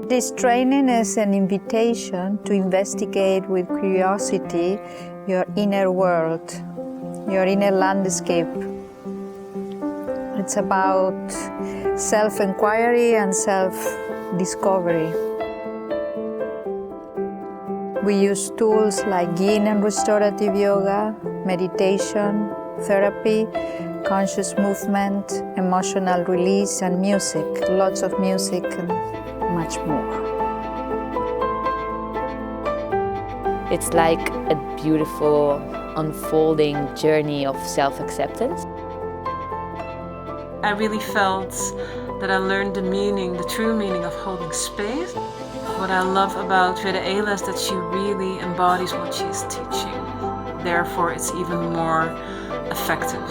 This training is an invitation to investigate with curiosity your inner world, your inner landscape. It's about self-inquiry and self-discovery. We use tools like yin and restorative yoga, meditation, therapy, conscious movement, emotional release, and music, lots of music and much more. It's like a beautiful unfolding journey of self-acceptance. I really felt that I learned the true meaning of holding space. What I love about Veda Ela is that she really embodies what she is teaching. Therefore, it's even more effective.